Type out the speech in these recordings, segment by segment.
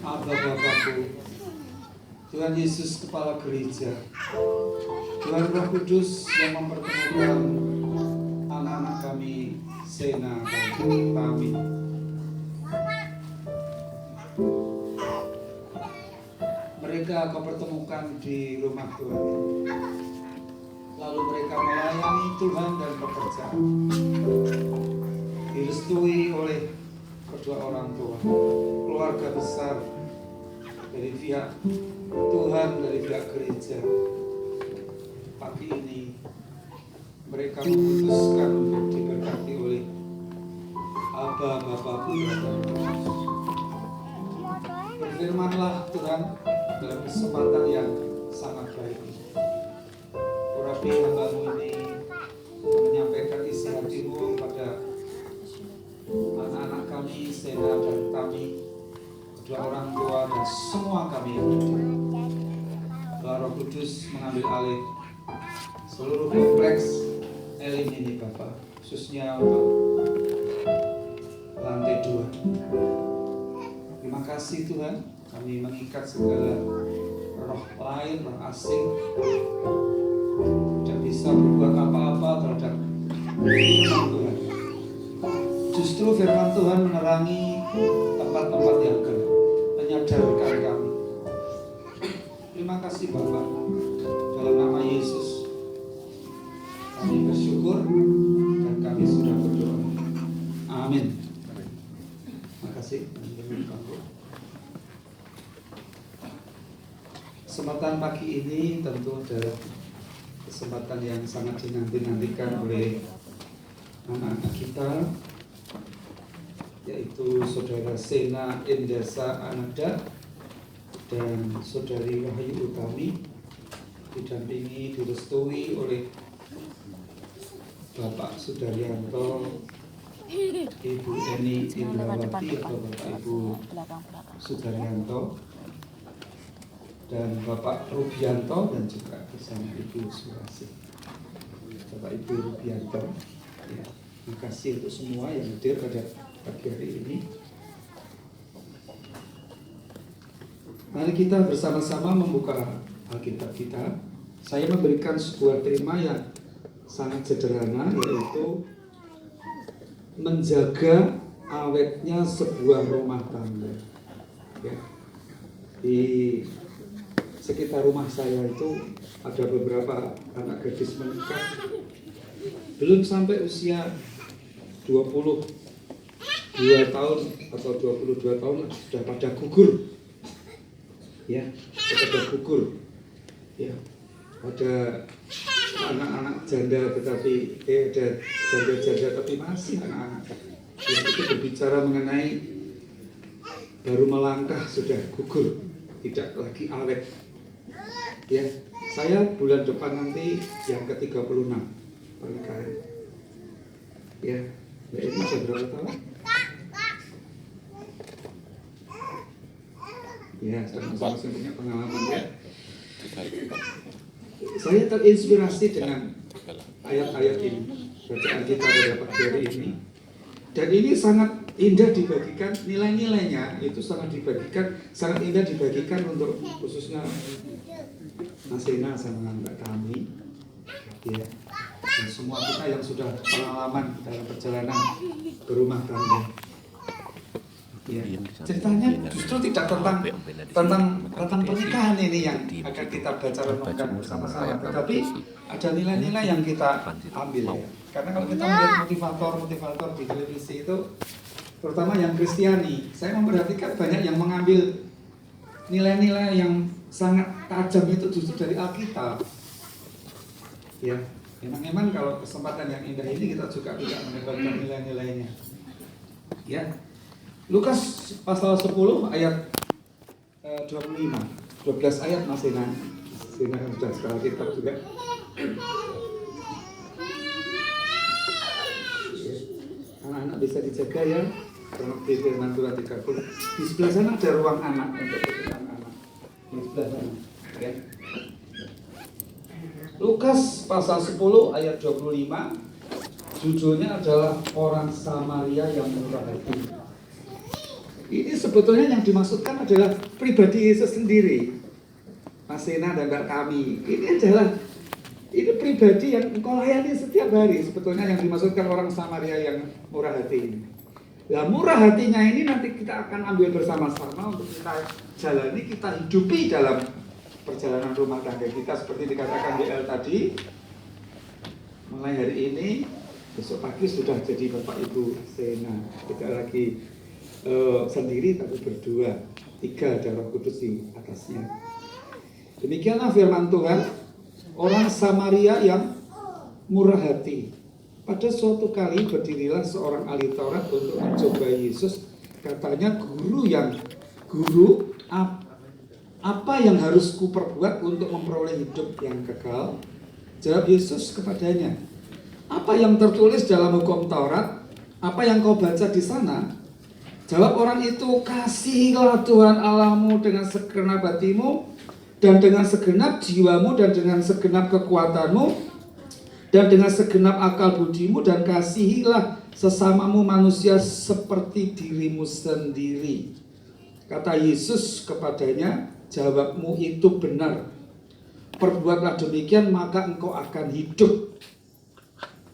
Abba Bapakku, Tuhan Yesus Kepala Gereja, Tuhan Roh Kudus yang mempertemukan anak-anak kami, Sena dan Tami. Mereka Kau pertemukan di rumah Tuhan. Lalu mereka melayani Tuhan dan bekerja, direstui oleh kedua orang tua, keluarga besar dari pihak Tuhan, dari pihak gereja. Pagi ini mereka memutuskan untuk diberkati oleh Abba Bapakku. Berfirmanlah Tuhan dalam kesempatan yang sangat baik ini. Urapi hamba-Mu ini menyampaikan isi hati-Mu pada anak-anak kami, Sena dan Tami, kedua orang tua dan semua kami yang hadir. Roh Kudus mengambil alih seluruh kompleks Elim ini Bapak, khususnya untuk lantai 2. Terima kasih Tuhan, kami mengikat segala roh lain, roh asing, tidak bisa berbuat apa-apa terhadap firman Tuhan. Justru firman Tuhan menerangi tempat-tempat yang gelap, menyadarkan kami. Terima kasih Bapak, dalam nama Yesus kami bersyukur dan kami sudah berdoa. Amin. Terima kasih. Kesempatan pagi ini tentu adalah kesempatan yang sangat dinanti-nantikan oleh anak-anak kita, yaitu Saudara Sena Endasa Ananda dan Saudari Wahyu Utami, didampingi, direstui oleh Bapak Sudaryanto, Ibu Eni Indrawati atau Bapak Ibu Sudaryanto, dan Bapak Rubianto, dan juga bersama Ibu Surasi, Bapak Ibu Rubianto. Ya, terima kasih untuk semua yang hadir pada pagi hari ini. Mari kita bersama-sama membuka Alkitab kita. Saya memberikan sebuah tema yang sangat sederhana, yaitu menjaga awetnya sebuah rumah tangga. Ya. Di sekitar rumah saya itu ada beberapa anak gadis menikah belum sampai usia 22 tahun atau 22 tahun sudah pada gugur. Ya, pada gugur. Ya. Ada anak-anak janda tetapi ada janda-janda tapi masih anak-anak. Ya, itu berbicara mengenai baru melangkah sudah gugur, tidak lagi awet. Ya, saya bulan depan nanti yang ke-36 pernikahan. Ya, Mbak Eni sudah berapa tahun? Ya, sama-sama punya pengalaman ya. Saya terinspirasi dengan ayat-ayat ini, bacaan kita pada pagi hari ini. Dan ini sangat indah dibagikan, nilai-nilainya itu sangat indah dibagikan untuk khususnya Mas Sena sama Mbak Tami, ya, dan semua kita yang sudah pengalaman dalam perjalanan berumah tangga. Ya, ceritanya justru tidak tentang pernikahan ini yang akan kita baca renungkan bersama-sama, tetapi ada nilai-nilai yang kita ambil ya. Karena kalau kita melihat motivator di televisi itu, terutama yang Kristiani, saya memperhatikan banyak yang mengambil nilai-nilai yang sangat tajam itu justru dari Alkitab. Ya, memang kalau kesempatan yang indah ini kita juga tidak mendapatkan nilai-nilainya. Ya. Lukas pasal 10 ayat 25, 12 ayat Mas Sena sudah sekolah kitab juga. Anak-anak bisa dijaga ya, di firman Tuhan 30. Di sebelah sana ada ruang anak untuk anak-anak. Di sebelah sana, ya. Lukas pasal 10 ayat 25, judulnya adalah orang Samaria yang murah hati. Ini sebetulnya yang dimaksudkan adalah pribadi Yesus sendiri. Mas Sena dan Mbak kami, ini pribadi yang engkau layani setiap hari. Sebetulnya yang dimaksudkan orang Samaria yang murah hati ini. Nah, murah hatinya ini nanti kita akan ambil bersama-sama untuk kita jalani, kita hidupi dalam perjalanan rumah tangga kita. Seperti dikatakan DL tadi, mulai hari ini, besok pagi sudah jadi Bapak Ibu Sena. Tidak lagi sendiri tapi berdua, 3 ada Roh Kudus di atasnya. Demikianlah firman Tuhan. Orang Samaria yang murah hati. Pada suatu kali berdirilah seorang ahli Taurat untuk mencoba Yesus. Katanya, Guru, apa yang harus kuperbuat untuk memperoleh hidup yang kekal? Jawab Yesus kepadanya, apa yang tertulis dalam hukum Taurat? Apa yang kau baca di sana? Jawab orang itu, kasihilah Tuhan Allahmu dengan segenap hatimu, dan dengan segenap jiwamu, dan dengan segenap kekuatanmu, dan dengan segenap akal budimu, dan kasihilah sesamamu manusia seperti dirimu sendiri. Kata Yesus kepadanya, jawabmu itu benar. Perbuatlah demikian, maka engkau akan hidup.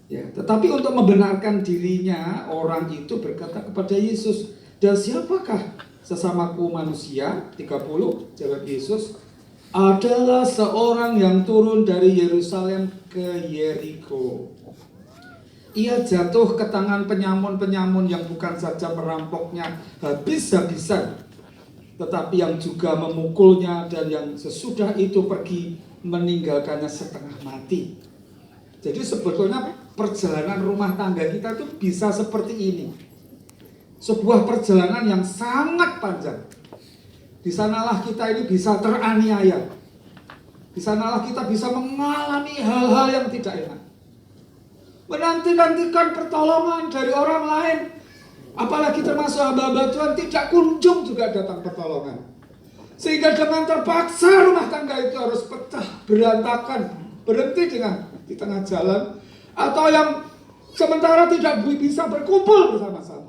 Ya, tetapi untuk membenarkan dirinya, orang itu berkata kepada Yesus, dan siapakah sesamaku manusia? 30, jawab Yesus, adalah seorang yang turun dari Yerusalem ke Yeriko. Ia jatuh ke tangan penyamun-penyamun yang bukan saja merampoknya habis-habisan, tetapi yang juga memukulnya, dan yang sesudah itu pergi meninggalkannya setengah mati. Jadi sebetulnya perjalanan rumah tangga kita tuh bisa seperti ini. Sebuah perjalanan yang sangat panjang. Di sanalah kita ini bisa teraniaya. Di sanalah kita bisa mengalami hal-hal yang tidak enak. Menanti-nantikan pertolongan dari orang lain. Apalagi termasuk hamba-hamba Tuhan, tidak kunjung juga datang pertolongan. Sehingga dengan terpaksa rumah tangga itu harus pecah, berantakan, berhenti di tengah jalan. Atau yang sementara tidak bisa berkumpul bersama-sama.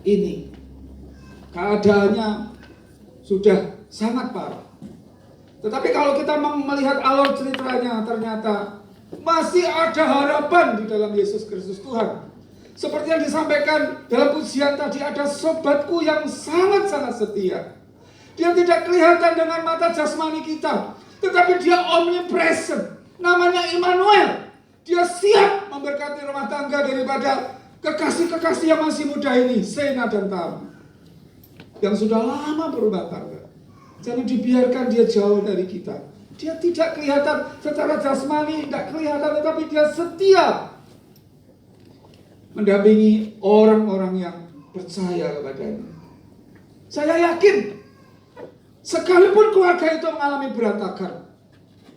Ini keadaannya sudah sangat parah. Tetapi kalau kita melihat alur ceritanya, ternyata masih ada harapan di dalam Yesus Kristus Tuhan. Seperti yang disampaikan dalam pujian tadi, ada sobatku yang sangat-sangat setia. Dia tidak kelihatan dengan mata jasmani kita, tetapi dia omnipresent. Namanya Immanuel. Dia siap memberkati rumah tangga daripada kekasih-kekasih yang masih muda ini, Sena dan Tam, yang sudah lama berumah tangga. Jangan dibiarkan dia jauh dari kita. Dia tidak kelihatan secara jasmani, tidak kelihatan, tetapi dia setia mendampingi orang-orang yang percaya kepadanya. Saya yakin, sekalipun keluarga itu mengalami berantakan,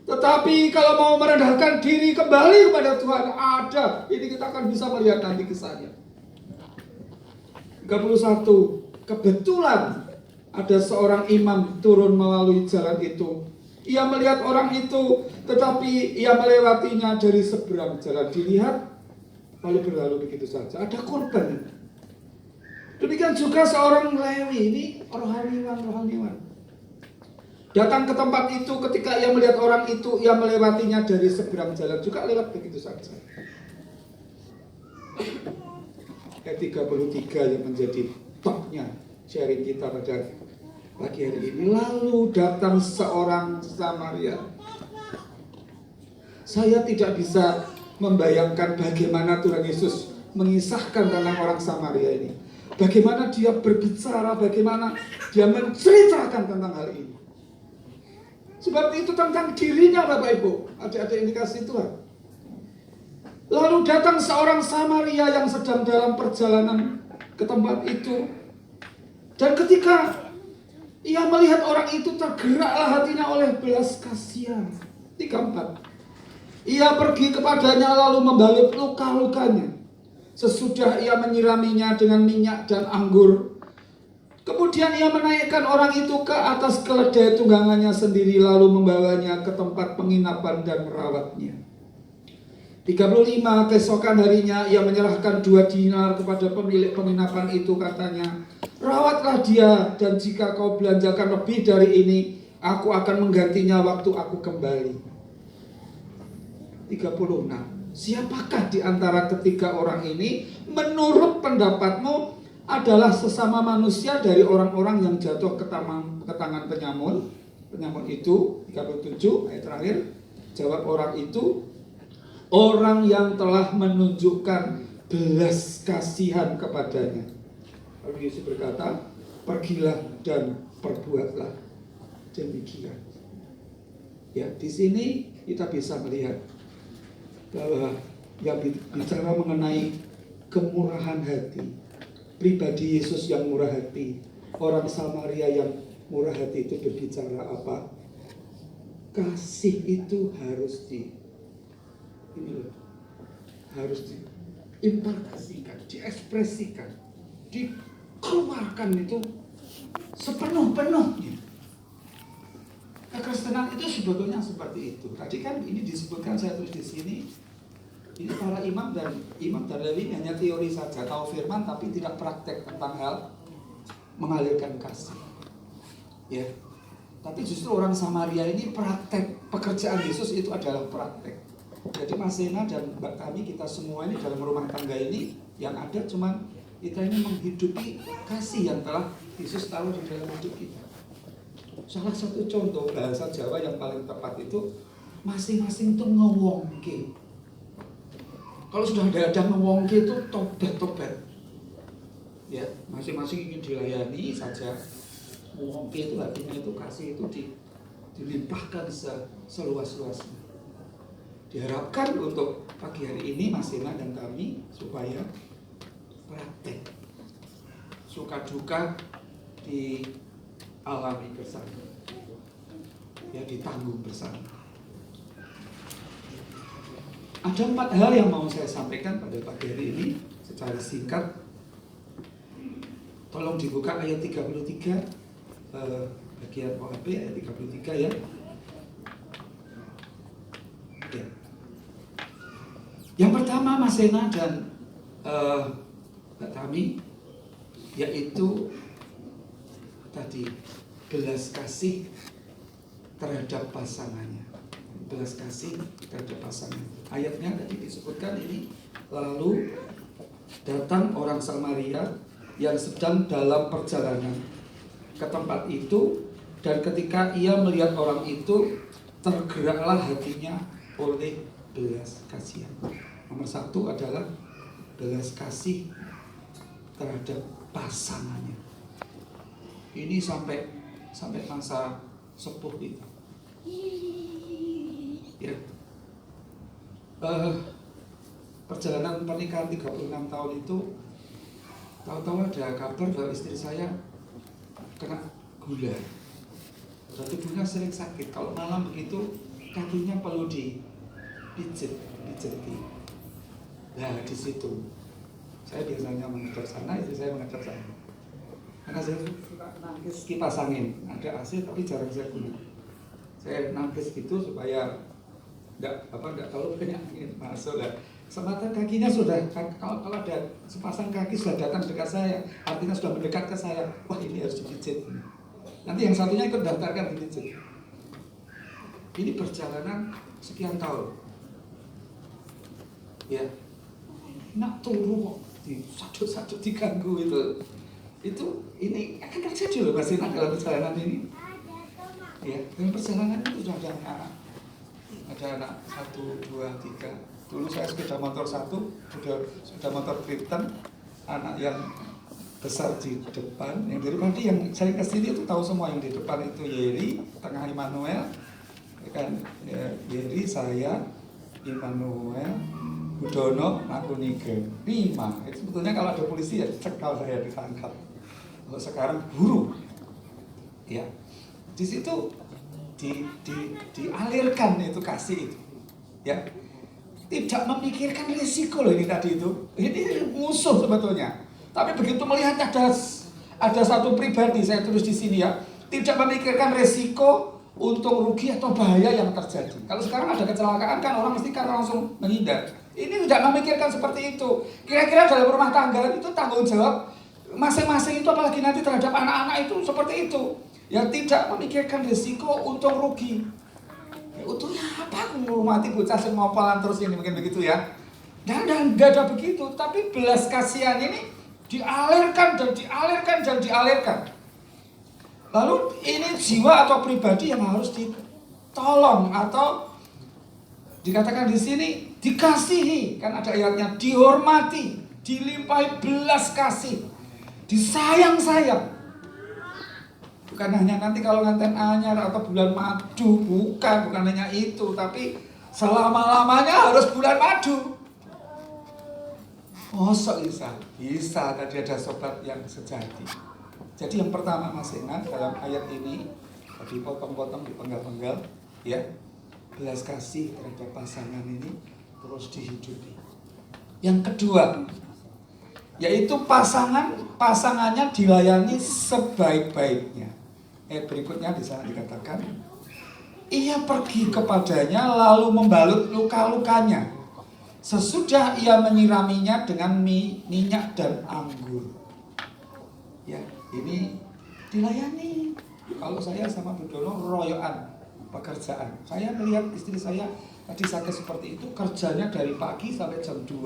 tetapi kalau mau merendahkan diri kembali kepada Tuhan, ada. Ini kita akan bisa melihat nanti kisahnya. 31. Kebetulan ada seorang imam turun melalui jalan itu. Ia melihat orang itu, tetapi ia melewatinya dari seberang jalan. Dilihat, lalu berlalu begitu saja. Ada korban. Demikian juga seorang Lewi, ini rohaniwan. Datang ke tempat itu, ketika ia melihat orang itu, ia melewatinya dari seberang jalan. Juga lewat begitu saja. Ayat 33 yang menjadi topnya sharing kita pada pagi hari ini. Lalu datang seorang Samaria. Saya tidak bisa membayangkan bagaimana Tuhan Yesus mengisahkan tentang orang Samaria ini. Bagaimana dia berbicara, bagaimana dia menceritakan tentang hal ini. Sebab itu tentang dirinya, Bapak Ibu, adik-adik yang dikasihi Tuhan. Lalu datang seorang Samaria yang sedang dalam perjalanan ke tempat itu. Dan ketika ia melihat orang itu, tergeraklah hatinya oleh belas kasihan. 34. Ia pergi kepadanya lalu membalut luka-lukanya. Sesudah ia menyiraminya dengan minyak dan anggur. Kemudian ia menaikkan orang itu ke atas keledai tunggangannya sendiri, lalu membawanya ke tempat penginapan dan merawatnya. 35, keesokan harinya ia menyerahkan 2 dinar kepada pemilik penginapan itu, katanya, rawatlah dia, dan jika kau belanjakan lebih dari ini, aku akan menggantinya waktu aku kembali. 36. Siapakah di antara ketiga orang ini menurut pendapatmu adalah sesama manusia dari orang-orang yang jatuh ke tangan penyamun? Penyamun itu, 37 ayat terakhir, jawab orang itu, orang yang telah menunjukkan belas kasihan kepadanya. Lalu Yesus berkata, pergilah dan perbuatlah demikian. Ya, di sini kita bisa melihat bahwa yang bicara mengenai kemurahan hati, pribadi Yesus yang murah hati, orang Samaria yang murah hati itu berbicara apa? Kasih itu harus harus diimpartasikan, diekspresikan, dikeluarkan itu sepenuh-penuhnya. Kekristenan itu sebetulnya seperti itu. Tadi kan ini disebutkan, saya tulis di sini. Ini para imam dan Lewi hanya teori saja, tahu firman tapi tidak praktek tentang hal mengalirkan kasih. Ya. Tapi justru orang Samaria ini praktek, pekerjaan Yesus itu adalah praktek. Jadi Mas Sena dan Mbak Tami, kita semua ini dalam rumah tangga ini yang ada cuman kita ini menghidupi kasih yang telah Yesus taruh di dalam hidup kita. Salah satu contoh bahasa Jawa yang paling tepat itu masing-masing itu ngewongke. Kalau sudah ada ngewongke itu tobat. Ya, masing-masing ingin dilayani saja. Ngewongke itu artinya itu kasih itu dilimpahkan seluas-luasnya. Diharapkan untuk pagi hari ini Mas Sena dan kami supaya praktek suka duka dialami bersama, ya ditanggung bersama. Ada 4 hal yang mau saya sampaikan pada pagi hari ini secara singkat. Tolong dibuka ayat 33 bagian OAP ayat 33 ya. Ya. Yang pertama Mas Sena dan Mbak Tami, yaitu tadi belas kasih terhadap pasangannya. Belas kasih terhadap pasangan. Ayatnya tadi disebutkan ini, lalu datang orang Samaria yang sedang dalam perjalanan ke tempat itu, dan ketika ia melihat orang itu, tergeraklah hatinya oleh belas kasihan. Nomor 1 adalah belas kasih terhadap pasangannya. Ini sampai masa sepuh itu. Ya. Perjalanan pernikahan 36 tahun itu, tahu-tahu ada kabar bahwa istri saya kena gula. Dan tubuhnya sering sakit. Kalau malam begitu kakinya perlu dipijeti. Nah, di situ saya biasanya menghadap sana, istri saya menghadap sana. Karena saya suka nangkis kipas angin, ada AC tapi jarang saya guna. Saya nangkis gitu supaya enggak terlalu banyak angin masuk. Semata kakinya sudah, kalau ada sepasang kaki sudah datang dekat saya, artinya sudah mendekat ke saya. Wah, ini harus dipijit. Nanti yang satunya ikut daftarkan dipijit. Ini perjalanan sekian tahun. Ya, nak turu kok satu-satu diganggu itu ini akan terjadi loh Mas Sena dalam perjalanan ini. Ya, dalam perjalanan itu sudah ada anak 1, 2, 3. Dulu saya sepeda motor 1, sudah motor Triton, anak yang besar di depan, yang dari tadi yang saya kesini itu tahu semua, yang di depan itu Yeri, tengah Immanuel, kan Yeri, saya, Immanuel, Budono, aku Nike, 5. Itu sebetulnya kalau ada polisi ya cekal saya ditangkap. Kalau sekarang guru, ya di situ dialirkan itu kasih itu, ya tidak memikirkan risiko loh ini tadi itu. Ini musuh sebetulnya. Tapi begitu melihat ada satu pribadi, saya tulis di sini ya, tidak memikirkan risiko, untung rugi atau bahaya yang terjadi. Kalau sekarang ada kecelakaan kan orang mesti kan langsung menghindar. Ini tidak memikirkan seperti itu. Kira-kira dalam rumah tangga itu tanggung jawab masing-masing itu, apalagi nanti terhadap anak-anak itu seperti itu. Ya tidak memikirkan risiko untung rugi. Ya, untungnya apa aku mati bocah semua palan terus ini, mungkin begitu ya. Dan enggak ada begitu, tapi belas kasihan ini dialirkan dan dialirkan dan dialirkan. Lalu ini jiwa atau pribadi yang harus ditolong atau dikatakan di sini dikasihi, kan ada ayatnya, dihormati, dilimpahi belas kasih, disayang-sayang. Bukan hanya nanti kalau nganten anyar atau bulan madu, bukan hanya itu, tapi selama-lamanya harus bulan madu. Mosok bisa tadi ada sobat yang sejati. Jadi yang pertama Mas Ena dalam ayat ini tadi potong-potong dipenggal-penggal ya, belas kasih terhadap pasangan ini terus dihidupi. Yang kedua yaitu pasangannya dilayani sebaik-baiknya. Berikutnya di sana dikatakan ia pergi kepadanya lalu membalut luka-lukanya. Sesudah ia menyiraminya dengan minyak dan anggur. Ya, ini dilayani. Kalau saya sama Budono royoan pekerjaan. Saya melihat istri saya tadi sakit seperti itu, kerjanya dari pagi sampai jam 2.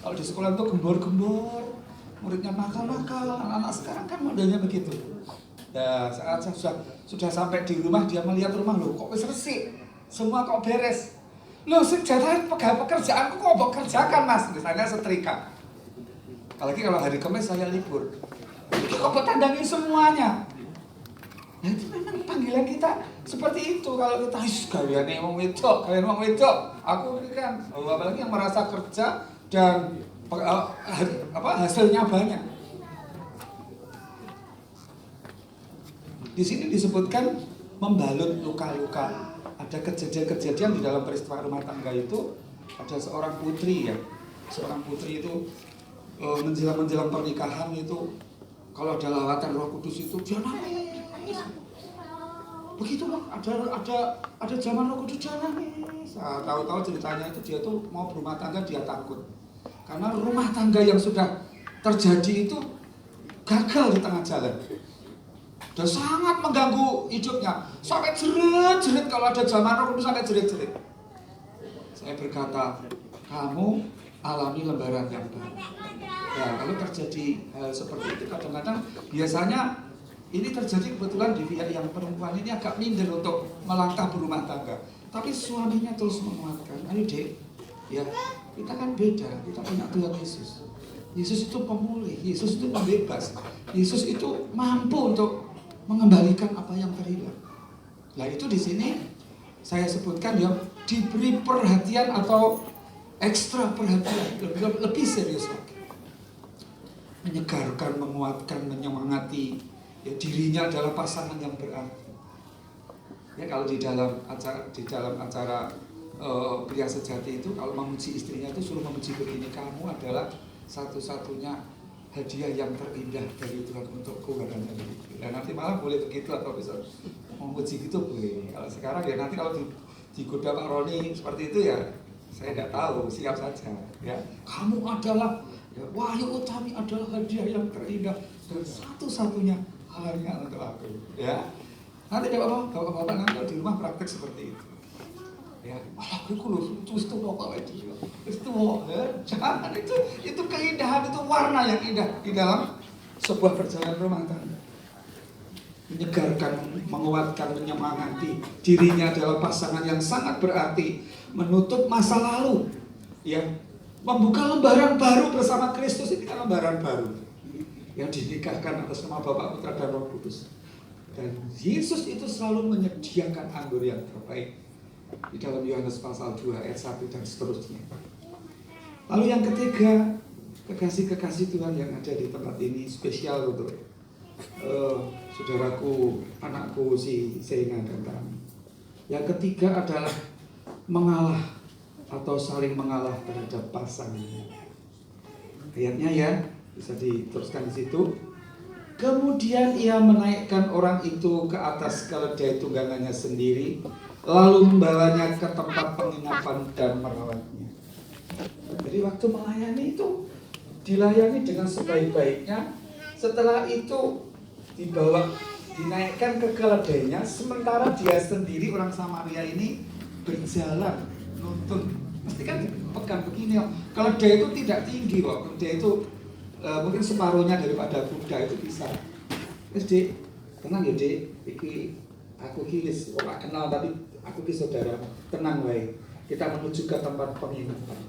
Kalau di sekolah itu gembor-gembor, muridnya nakal-nakal. Anak-anak sekarang kan modelnya begitu. Ya, saat sudah sampai di rumah, dia melihat rumah, loh kok wis resik, semua kok beres. Loh, sejatanya pekerjaanku kok mau kerjakan mas, misalnya setrika. Apalagi kalau hari Kamis saya libur, itu kok tandangi semuanya. Nah itu memang panggilan kita seperti itu. Kalau kita kalian wong wedok, aku ini kan, apalagi yang merasa kerja dan hasilnya banyak. Di sini disebutkan membalut luka-luka. Ada kejadian-kejadian di dalam peristiwa rumah tangga itu, ada seorang putri ya. Seorang putri itu menjelang pernikahan itu, kalau ada lawatan Roh Kudus itu dia nangis. Begitu loh, ada zaman Roh Kudus dia nangis. Nah, tahu-tahu ceritanya itu dia tuh mau berumah tangga, dia takut. Karena rumah tangga yang sudah terjadi itu gagal di tengah jalan. Dan sangat mengganggu hidupnya. Sampai jerit-jerit, kalau ada zaman Roh Kudus sampai jerit-jerit. Saya berkata, kamu alami lembaran yang baru. Ya, kalau terjadi hal seperti itu kadang-kadang biasanya ini terjadi kebetulan di pihak yang perempuan ini agak minder untuk melangkah berumah tangga. Tapi suaminya terus menguatkan, ayo dek, ya kita kan beda, kita punya Tuhan Yesus. Yesus itu pemulih, Yesus itu pembebas, Yesus itu mampu untuk mengembalikan apa yang terhilang. Nah itu di sini saya sebutkan ya, diberi perhatian atau ekstra perhatian, lebih serius lagi. Menyegarkan, menguatkan, menyemangati. Ya, dirinya adalah pasangan yang berarti. Ya kalau di dalam acara pria sejati itu, kalau memuji istrinya itu suruh memuji begini, kamu adalah satu-satunya hadiah yang terindah dari Tuhan untukku, katanya begitu. Dan nanti malah boleh begitu atau bisa memuji gitu boleh. Kalau sekarang ya nanti kalau digoda Pak Roni seperti itu ya saya tidak tahu, siap saja. Ya kamu adalah ya, Wahyu Utami adalah hadiah yang terindah dan satu-satunya hanya untuk aku. Ya nanti bapak nanti kalau di rumah praktek seperti itu. Ya, aku itu pokoknya itu jangan itu keindahan, itu warna yang indah di dalam sebuah perjalanan rumah tangga. Menyegarkan, menguatkan, menyemangati. Dirinya adalah pasangan yang sangat berarti, menutup masa lalu, ya, membuka lembaran baru bersama Kristus. Ini kan lembaran baru yang dinikahkan atas nama Bapa, Putra dan Roh Kudus. Dan Yesus itu selalu menyediakan anggur yang terbaik. Di dalam Yohanes pasal 2 ayat 1 dan seterusnya. Lalu yang ketiga, kekasih-kekasih Tuhan yang ada di tempat ini spesial untuk saudaraku, anakku si Sena dan kami. Yang ketiga adalah mengalah atau saling mengalah terhadap pasangannya. Ayatnya ya bisa diteruskan di situ. Kemudian ia menaikkan orang itu ke atas keledai tunggangannya sendiri, lalu membawanya ke tempat penginapan dan merawatnya. Jadi waktu melayani itu dilayani dengan sebaik-baiknya. Setelah itu dinaikkan ke keledainya, sementara dia sendiri orang Samaria ini berjalan nuntun. Mesti kan pegang begini. Keledai itu tidak tinggi kok. Keledai itu mungkin separuhnya daripada kuda itu bisa. Terus Dik, tenang ya Dik, aku kiris, kok gak kenal tapi aku ki saudara, tenang wae. Kita menuju ke tempat penginapan.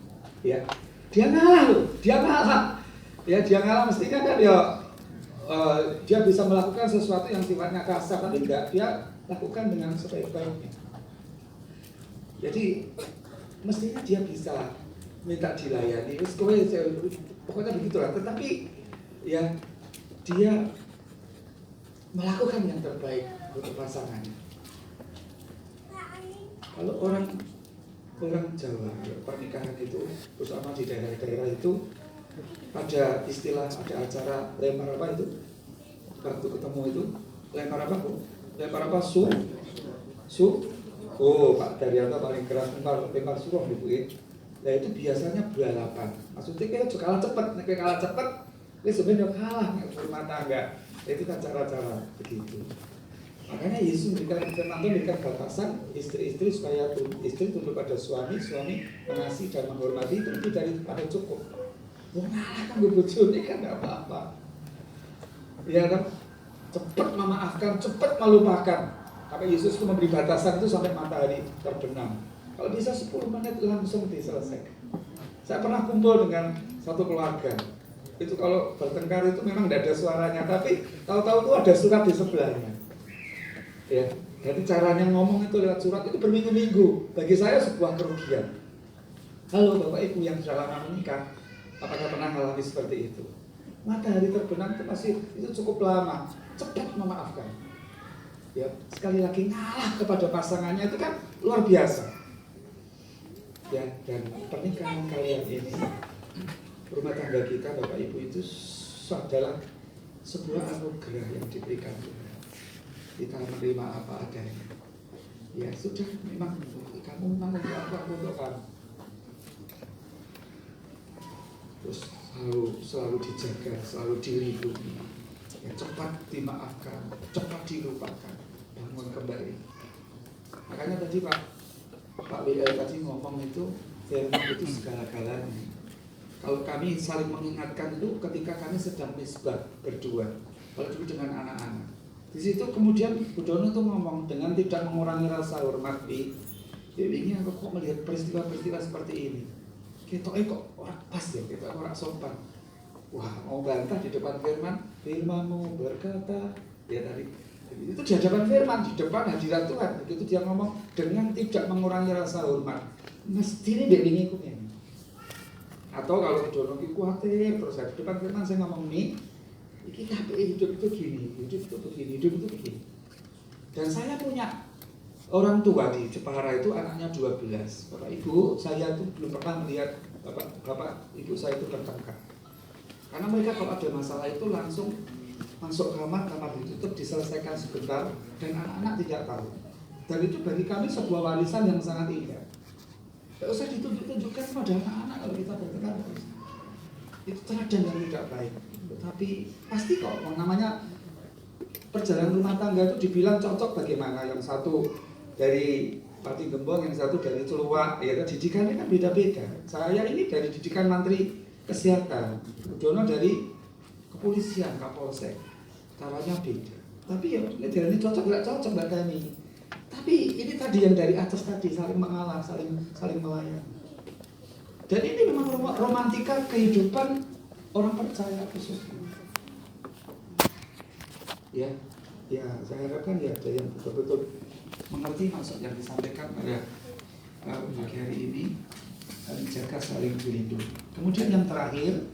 Ya, dia ngalah loh, dia ngalah. Ya, dia ngalah mestinya kan ya dia bisa melakukan sesuatu yang sifatnya kasar, tapi enggak, dia lakukan dengan sebaik-baiknya. Jadi mestinya dia bisa minta dilayani, pokoknya begitulah. Tetapi ya dia melakukan yang terbaik untuk pasangannya. Kalau orang Jawa pernikahan itu, terutama di daerah-daerah itu ada istilah, ada acara lempar apa itu? Waktu ketemu itu lempar apa Bu? Lempar apa su? Oh Pak Daryanto paling keras lempar suruh gitu ya. Nah itu biasanya balapan. Maksudnya kita kalah cepat, kalah cepat, ini sebenarnya kalah rumah tangga. Itu kan cara-cara begitu. Makanya Yesus memberikan batasan istri-istri supaya istri tunduk pada suami, suami mengasihi dan menghormati, itu lebih daripada cukup. Wah, kan bojone kan enggak apa-apa. Ya kan? Cepat memaafkan, cepat melupakan. Maka Yesus itu memberi batasan itu sampai matahari terbenam. Kalau bisa 10 menit langsung diselesaikan. Saya pernah kumpul dengan satu keluarga. Itu kalau bertengkar itu memang tidak ada suaranya, tapi tahu-tahu itu ada surat di sebelahnya. Ya, jadi caranya ngomong itu lewat surat itu berminggu-minggu. Bagi saya sebuah kerugian. Halo Bapak Ibu yang sudah lama menikah, apakah pernah mengalami seperti itu? Matahari terbenam itu cukup lama, cepat memaafkan. Ya, sekali lagi ngalah kepada pasangannya itu kan luar biasa. Ya, dan pernikahan kalian ini, rumah tangga kita Bapak Ibu itu adalah sebuah anugerah yang diberikan Tuhan. Kita menerima apa adanya. Ya sudah, memang kamu memang untuk aku untuk kamu. Terus selalu dijaga, selalu dilindungi. Ya, cepat dimaafkan, cepat dilupakan, bangun kembali. Makanya tadi Pak WL tadi ngomong itu firman itu segala-galanya. Kalau kami saling mengingatkan itu ketika kami sedang misbah berdua, apalagi dengan anak-anak. Di situ kemudian Bu Dono tuh ngomong dengan tidak mengurangi rasa hormat ini aku kok melihat peristiwa-peristiwa seperti ini. Kita kok orang pas ya, kita orang sopan. Wah, mau bantah di depan firman-Mu berkata, ya tadi itu di hadapan firman, di depan hadirat Tuhan. Begitu dia ngomong dengan tidak mengurangi rasa hormat, mesti ini dia hukumnya. Atau kalau Dono khawatir terus di depan firman saya ngomong nih, kita hidup itu gini, hidup itu begini, hidup itu begini. Dan saya punya orang tua di Jepara itu anaknya 12. Bapak Ibu saya tuh belum pernah melihat bapak ibu saya itu bertengkar. Karena mereka kalau ada masalah itu langsung masuk kamar ditutup, diselesaikan sebentar, dan anak-anak tidak tahu. Dan itu bagi kami sebuah warisan yang sangat indah. Tidak usah ditunjuk-tunjukkan pada anak-anak kalau kita bertengkar. Itu teladan yang tidak baik. Tetapi pasti kok namanya perjalanan rumah tangga itu dibilang cocok bagaimana. Yang satu dari Pati Gembong, yang satu dari Celuak, ya kan didikannya kan beda-beda. Saya ini dari didikan Menteri Kesehatan, Dono dari Kepolisian, Kapolsek, caranya beda. Tapi ya ini cocok nggak cocok Mbak Tani. Tapi ini tadi yang dari atas tadi, saling mengalah, saling melayani. Dan ini memang romantika kehidupan orang percaya khususnya. Ya, saya harapkan ya ada yang betul-betul mengerti maksud yang disampaikan pada pagi hari ini, saling jaga, saling melindungi. Kemudian yang terakhir,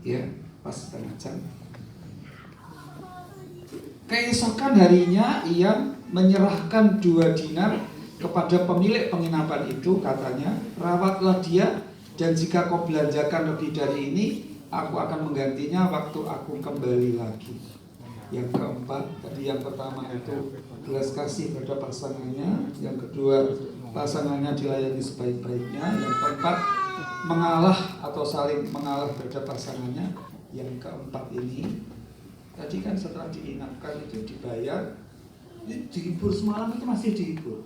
ya pas setengah jam. Keesokan harinya ia menyerahkan 2 dinar kepada pemilik penginapan itu, katanya, rawatlah dia, dan jika kau belanjakan lebih dari ini, aku akan menggantinya waktu aku kembali lagi. Yang keempat, tadi yang pertama itu belas kasih pada pasangannya. Yang kedua, pasangannya dilayani sebaik-baiknya. Yang keempat, mengalah atau saling mengalah pada pasangannya. Yang keempat ini, tadi kan setelah diinapkan itu dibayar, dihibur semalam itu masih dihibur.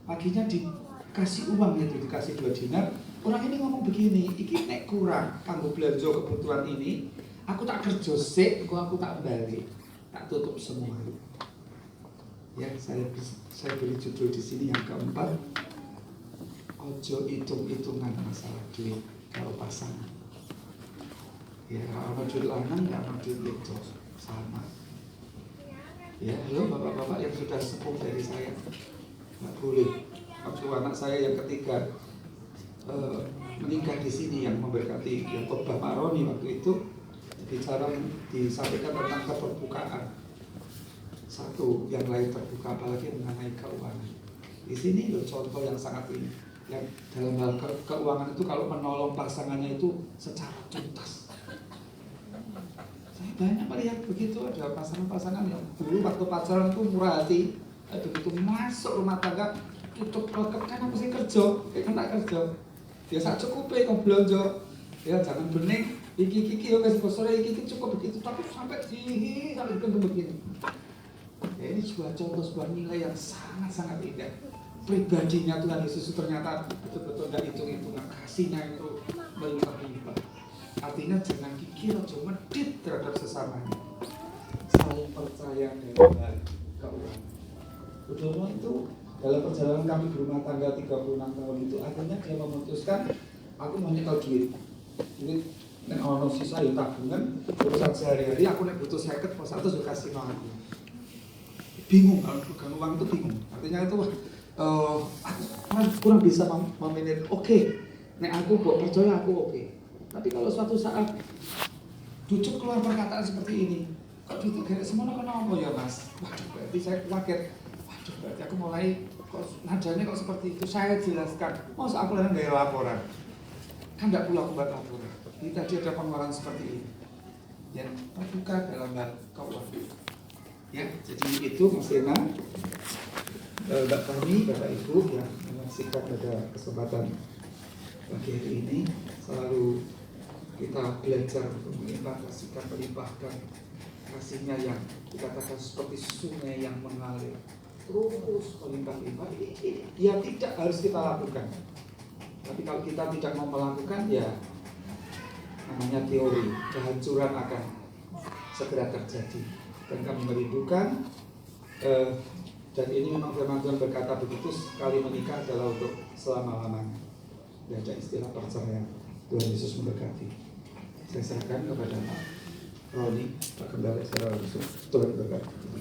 Paginya dikasih uang itu, dikasih 2 dinar. Orang ini ngomong begini, iki nek kurang kanggo belanja kebutuhan ini, aku tak kerja sik, aku tak balik, tak tutup semua. Ya, saya beri judul di sini yang keempat, ojo hitung-hitungan masalah duit kalau pasangan. Ya, kalau duit lanang, kalau duit itu sama. Ya, halo bapak-bapak yang sudah sepuh dari saya, nggak boleh. Waktu anak saya yang ketiga menikah di sini yang memberkati yang khotbah Pak Roni waktu itu bicara disampaikan tentang keterbukaan. Satu, yang lain terbuka apalagi mengenai keuangan. Di sini loh contoh yang sangat ini. Yang dalam hal keuangan itu kalau menolong pasangannya itu secara tuntas. Saya banyak melihat begitu, ada pasangan-pasangan yang dulu waktu pacaran itu murah hati, begitu masuk rumah tangga tutup roket kan aku sih kerja, kan tak kerja. Ya sak cukupe kok belanja. Ya jangan bening iki yo wis sore iki cukup begitu tapi sampai begini. Ya, ini sebuah nilai yang sangat-sangat indah. Pribadinya Tuhan Yesus ternyata betul-betul nggak hitung-hitungan, kasihnya itu melimpah-limpah. Artinya jangan kikir, jangan medit terhadap sesamanya. Saling percaya dalam keuangan. Udomo itu dalam perjalanan kami berumah tangga 36 tahun itu akhirnya dia memutuskan aku mau nyekel duit. Duit nek ono sisa ya tabungan urusan sehari-hari aku nek butuh 50 pas 100 yo kasih nang aku. Bingung kalau pegang uang itu bingung. Artinya itu aku kurang bisa memanage. Oke, nek aku kok percaya aku oke. Tapi kalau suatu saat Ducuk keluar perkataan seperti ini, kok duit gak semono kenapa ya Mas? Waduh, berarti saya kaget. Waduh, berarti aku mulai kok nadanya kok seperti itu. Saya jelaskan, masa aku langsung gaya laporan, kan tidak perlu aku buat laporan. Jadi tadi ada pengeluaran seperti ini, ya terbuka dalam hal keuangan. Ya, jadi itu Mas Rena, Mbak Fahmi, Bapak Ibu yang menyaksikan pada kesempatan pagi hari ini, selalu kita belajar untuk melimpahkan kasihnya yang dikatakan seperti sungai yang mengalir terus melimpah-limpah. Ini ya tidak harus kita lakukan. Tapi kalau kita tidak mau melakukan, ya namanya teori, kehancuran akan segera terjadi. Dan kami merindukan, dan ini memang firman Tuhan berkata begitu, sekali menikah adalah untuk selama-lamanya. Tidak ada istilah perceraian. Tuhan Yesus memberkati. Saya serahkan kepada Pak Roni, Pak Gembala secara langsung. Tuhan berkati.